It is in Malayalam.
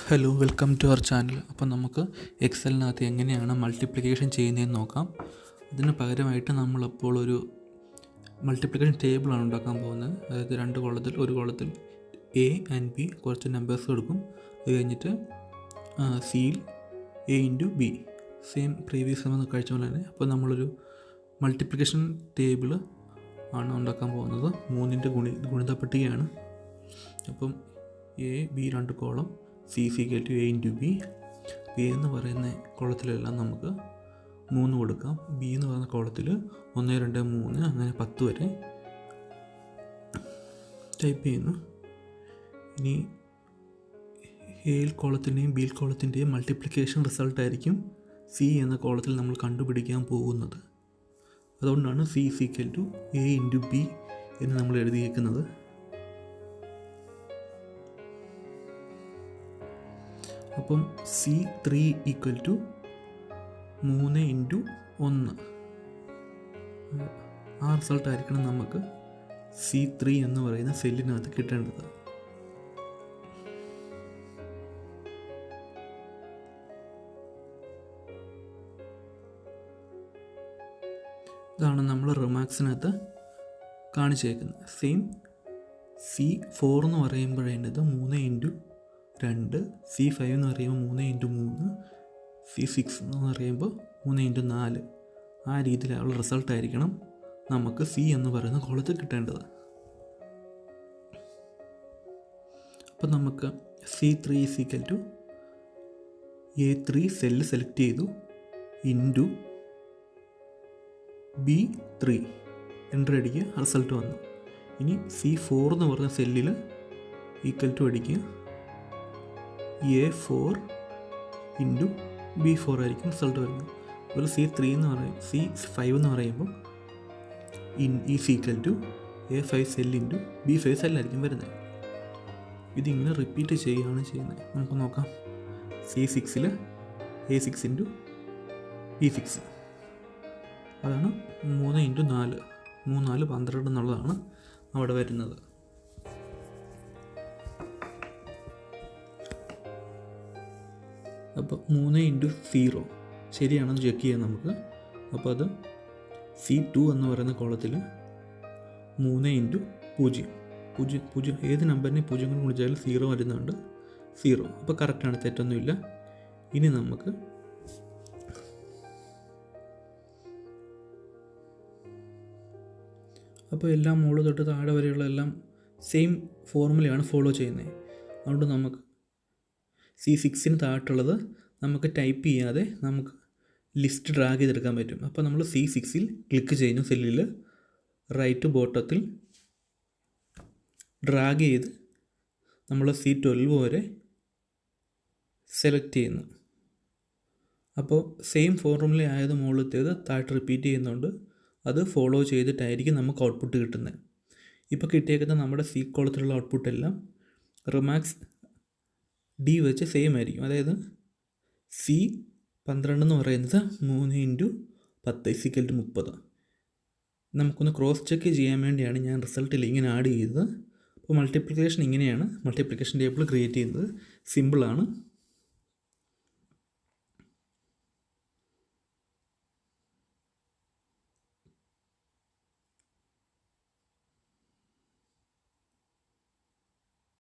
Hello, welcome to our channel. അപ്പം നമുക്ക് എക്സലിനകത്ത് എങ്ങനെയാണ് മൾട്ടിപ്ലിക്കേഷൻ ചെയ്യുന്നതെന്ന് നോക്കാം. അതിന് പകരമായിട്ട് നമ്മളപ്പോൾ ഒരു മൾട്ടിപ്ലിക്കേഷൻ ടേബിളാണ് ഉണ്ടാക്കാൻ പോകുന്നത്. അതായത് രണ്ട് കോളത്തിൽ, ഒരു കോളത്തിൽ എ ആൻഡ് ബി കുറച്ച് നമ്പേഴ്സ് കൊടുക്കും. അത് കഴിഞ്ഞിട്ട് സിയിൽ A into B, same previous നമ്മൾ കഴിച്ച പോലെ തന്നെ. അപ്പോൾ നമ്മളൊരു മൾട്ടിപ്ലിക്കേഷൻ ടേബിൾ ആണ് ഉണ്ടാക്കാൻ പോകുന്നത്. 3ൻ്റെ ഗുണിത പട്ടികയാണ്. അപ്പം എ ബി രണ്ട് column, C equal to A into B. A എന്ന് പറയുന്ന കോളത്തിലെല്ലാം നമുക്ക് 3 കൊടുക്കാം. ബി എന്ന് പറയുന്ന കോളത്തിൽ 1, 2, 3 അങ്ങനെ 10 വരെ ടൈപ്പ് ചെയ്യുന്നു. ഇനി എ കോളത്തിൻ്റെയും ബി കോളത്തിൻ്റെയും മൾട്ടിപ്ലിക്കേഷൻ റിസൾട്ടായിരിക്കും സി എന്ന കോളത്തിൽ നമ്മൾ കണ്ടുപിടിക്കാൻ പോകുന്നത്. അതുകൊണ്ടാണ് C equal to A into B എന്ന് നമ്മൾ എഴുതിയേക്കുന്നത്. അപ്പം C3 ഈക്വൽ ടു 3 ഇൻറ്റു 1. ആ റിസൾട്ടായിരിക്കണം നമുക്ക് C3 എന്ന് പറയുന്ന സെല്ലിനകത്ത് കിട്ടേണ്ടത്. ഇതാണ് നമ്മൾ റിമാർക്സിനകത്ത് കാണിച്ചേക്കുന്നത്. സെയിം C4 എന്ന് പറയുമ്പോഴേണ്ടത് 3 ഇൻറ്റു 2, C5 എന്ന് പറയുമ്പോൾ 3 ഇൻറ്റു 3, C6 എന്ന് പറയുമ്പോൾ 3 ഇൻറ്റു 4. ആ രീതിയിലുള്ള റിസൾട്ടായിരിക്കണം നമുക്ക് സി എന്ന് പറയുന്ന കോളത്തിൽ കിട്ടേണ്ടത്. അപ്പം നമുക്ക് C3 equal to A3 cell select ചെയ്തു ഇൻറ്റു B3 എൻ്റർ അടിക്കുക, റിസൾട്ട് വന്നു. ഇനി C4 എന്ന് പറയുന്ന സെല്ലിൽ ഈക്വൽ ടു അടിക്കുക, A4 ഇൻറ്റു B4 ആയിരിക്കും റിസൾട്ട് വരുന്നത്. അതുപോലെ C3 എന്ന് പറയും, C5 എന്ന് പറയുമ്പോൾ equal to A5 cell into B5 സെല്ലായിരിക്കും വരുന്നത്. ഇതിങ്ങനെ റിപ്പീറ്റ് ചെയ്യുകയാണ് ചെയ്യുന്നത്. നമുക്ക് നോക്കാം. C6ൽ A6 ഇൻറ്റു B6, അതാണ് 3 ഇൻറ്റു 4, 3, 4, 12 എന്നുള്ളതാണ് അവിടെ വരുന്നത്. അപ്പോൾ 3 ഇൻറ്റു 0 ശരിയാണെന്ന് ചെക്ക് ചെയ്യാം നമുക്ക്. അപ്പോൾ അത് C2 എന്ന് പറയുന്ന കോളത്തിൽ 3 ഇൻറ്റു 0, ഏത് നമ്പറിനെ 0 കൊണ്ട് വിളിച്ചാലും 0 വരുന്നുണ്ട്, 0. അപ്പോൾ കറക്റ്റാണ്, തെറ്റൊന്നുമില്ല. ഇനി നമുക്ക് അപ്പോൾ എല്ലാം മുകളിൽ തൊട്ട് താഴെ വരെയുള്ള എല്ലാം സെയിം ഫോർമുലയാണ് ഫോളോ ചെയ്യുന്നത്. അതുകൊണ്ട് നമുക്ക് C6ന് താഴെയുള്ളത് നമുക്ക് ടൈപ്പ് ചെയ്യാതെ നമുക്ക് ലിസ്റ്റ് ഡ്രാഗ് ചെയ്തെടുക്കാൻ പറ്റും. അപ്പോൾ നമ്മൾ C6ൽ ക്ലിക്ക് ചെയ്യുന്നു, സെല്ലിൽ റൈറ്റ് ബോട്ടത്തിൽ ഡ്രാഗ് ചെയ്ത് നമ്മൾ C12 വരെ സെലക്ട് ചെയ്യുന്നു. അപ്പോൾ സെയിം ഫോർമുല ആയത് മുകളിലത്തേത് താഴെ റിപ്പീറ്റ് ചെയ്യുന്നുണ്ട്. അത് ഫോളോ ചെയ്തിട്ടായിരിക്കും നമുക്ക് ഔട്ട്പുട്ട് കിട്ടുന്നത്. ഇപ്പോൾ കിട്ടിയേക്കുന്ന നമ്മുടെ C കോളത്തിലുള്ള ഔട്ട്പുട്ടെല്ലാം റിമാർക്സ് ഡി വെച്ച് സെയിം ആയിരിക്കും. അതായത് C12 എന്ന് പറയുന്നത് 3 ഇൻറ്റു 10 ഈക്വൽ ടു 30. നമുക്കൊന്ന് ക്രോസ് ചെക്ക് ചെയ്യാൻ വേണ്ടിയാണ് ഞാൻ റിസൾട്ടിൽ ഇങ്ങനെ ആഡ് ചെയ്തത്. അപ്പോൾ മൾട്ടിപ്ലിക്കേഷൻ ഇങ്ങനെയാണ് മൾട്ടിപ്ലിക്കേഷൻ ടേബിൾ ക്രിയേറ്റ് ചെയ്യുന്നത്. സിമ്പിളാണ്.